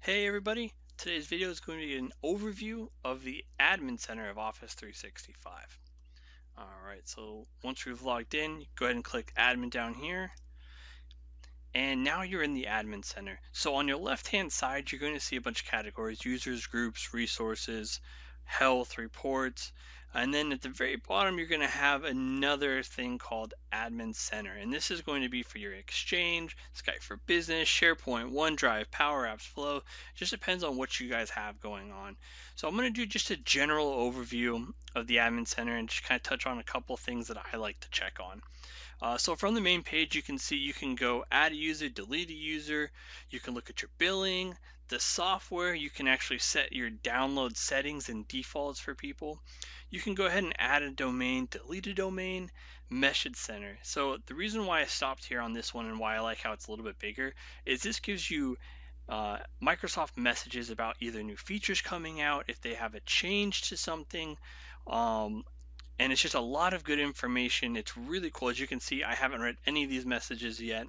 Hey everybody, today's video is going to be an overview of the admin center of Office 365. Alright, so once we've logged in, go ahead and click admin down here. And now you're in the admin center. So on your left hand side, you're going to see a bunch of categories: users, groups, resources, health, reports. And then at the very bottom, you're going to have another thing called admin center. And this is going to be for your Exchange, Skype for Business, SharePoint, OneDrive, Power Apps, Flow. Just depends on what you guys have going on. So I'm going to do just a general overview of the admin center and just kind of touch on a couple things that I like to check on. So from the main page, you can see you can go add a user, delete a user. You can look at your billing, the software. You can actually set your download settings and defaults for people. You can go ahead and add a domain, delete a domain, message center. So the reason why I stopped here on this one and why I like how it's a little bit bigger is this gives you Microsoft messages about either new features coming out, if they have a change to something, um, and it's just a lot of good information. It's really cool. As you can see, I haven't read any of these messages yet,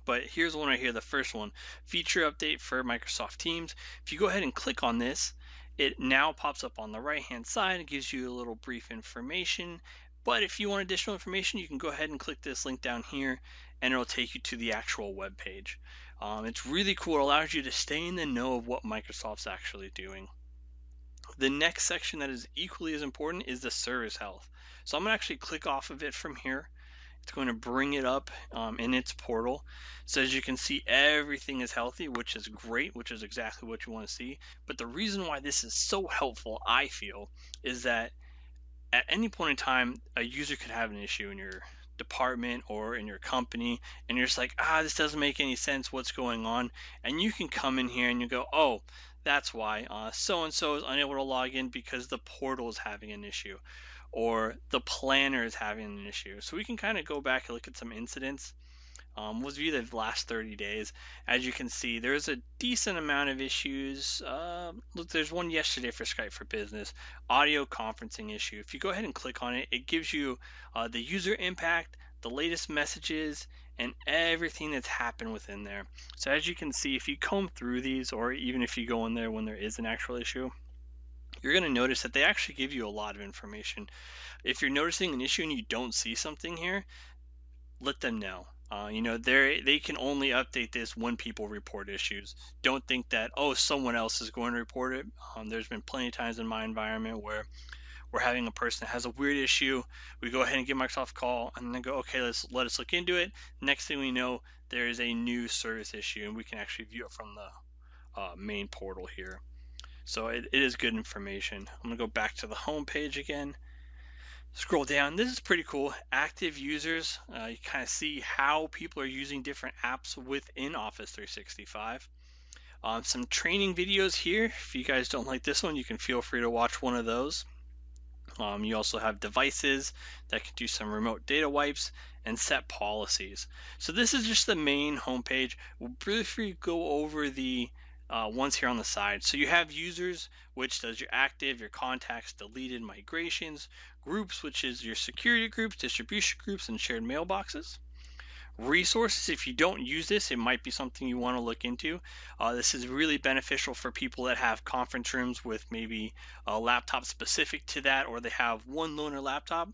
but here's one right here, the first one: feature update for Microsoft Teams. If you go ahead and click on this, it now pops up on the right hand side. It gives you a little brief information, but if you want additional information, you can go ahead and click this link down here and it'll take you to the actual web page. It's really cool. It allows you to stay in the know of what Microsoft's actually doing. The next section that is equally as important is the service health. So I'm going to actually click off of it from here. It's going to bring it up in its portal. So as you can see, everything is healthy, which is great, which is exactly what you want to see. But the reason why this is so helpful, I feel, is that at any point in time, a user could have an issue in your department or in your company, and you're just like, this doesn't make any sense. What's going on? And you can come in here and you go, oh, that's why so and so is unable to log in because the portal is having an issue, or the planner is having an issue. So we can kind of go back and look at some incidents. Was viewed the last 30 days. As you can see, there's a decent amount of issues. Look, there's one yesterday for Skype for Business, audio conferencing issue. If you go ahead and click on it, it gives you the user impact, the latest messages, and everything that's happened within there. So as you can see, if you comb through these, or even if you go in there when there is an actual issue, you're going to notice that they actually give you a lot of information. If you're noticing an issue and you don't see something here, let them know. They can only update this when people report issues. Don't think that, oh, someone else is going to report it. There's been plenty of times in my environment where we're having a person that has a weird issue. We go ahead and give Microsoft a call and then go, okay, let us look into it. Next thing we know, there is a new service issue and we can actually view it from the main portal here. So it is good information. I'm gonna go back to the home page again. Scroll down. This is pretty cool. Active users. You kind of see how people are using different apps within Office 365. Some training videos here. If you guys don't like this one, you can feel free to watch one of those. You also have devices that can do some remote data wipes and set policies. So this is just the main homepage. We'll briefly go over the ones here on the side. So you have users, which does your active, your contacts, deleted, migrations; groups, which is your security groups, distribution groups, and shared mailboxes; resources. If you don't use this, it might be something you want to look into. This is really beneficial for people that have conference rooms with maybe a laptop specific to that, or they have one loaner laptop.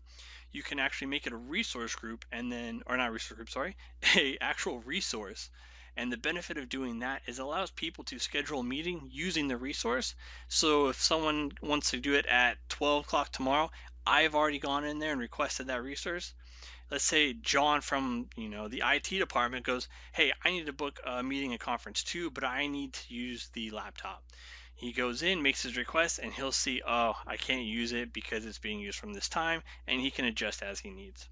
You can actually make it a resource group, and then, or not resource group, sorry, a actual resource. And the benefit of doing that is it allows people to schedule a meeting using the resource. So if someone wants to do it at 12 o'clock tomorrow, I've already gone in there and requested that resource. Let's say John from the IT department goes, hey, I need to book a meeting and conference too, but I need to use the laptop. He goes in, makes his request, and he'll see, oh, I can't use it because it's being used from this time, and he can adjust as he needs.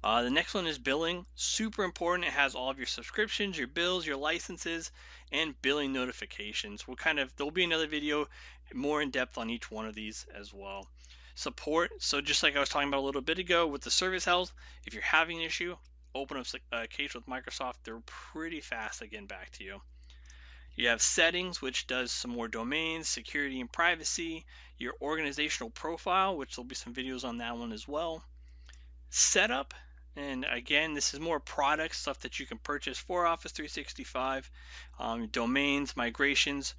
The next one is billing. Super important. It has all of your subscriptions, your bills, your licenses, and billing notifications. There'll be another video more in depth on each one of these as well. Support. So just like I was talking about a little bit ago with the service health, if you're having an issue, open up a case with Microsoft. They're pretty fast at getting back to you. You have settings, which does some more domains, security and privacy; your organizational profile, which there'll be some videos on that one as well; setup, And again, this is more product stuff that you can purchase for Office 365. Domains, migrations,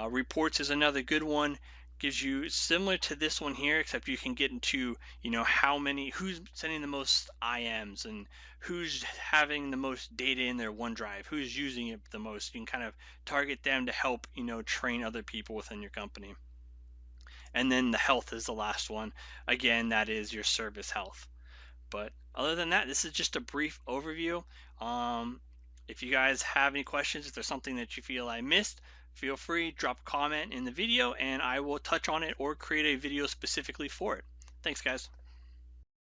reports is another good one. Gives you similar to this one here, except you can get into, how many, who's sending the most IMs and who's having the most data in their OneDrive, who's using it the most. You can kind of target them to help, train other people within your company. And then the health is the last one. Again, that is your service health. But other than that, this is just a brief overview. If you guys have any questions, if there's something that you feel I missed, feel free, drop a comment in the video and I will touch on it or create a video specifically for it. Thanks, guys.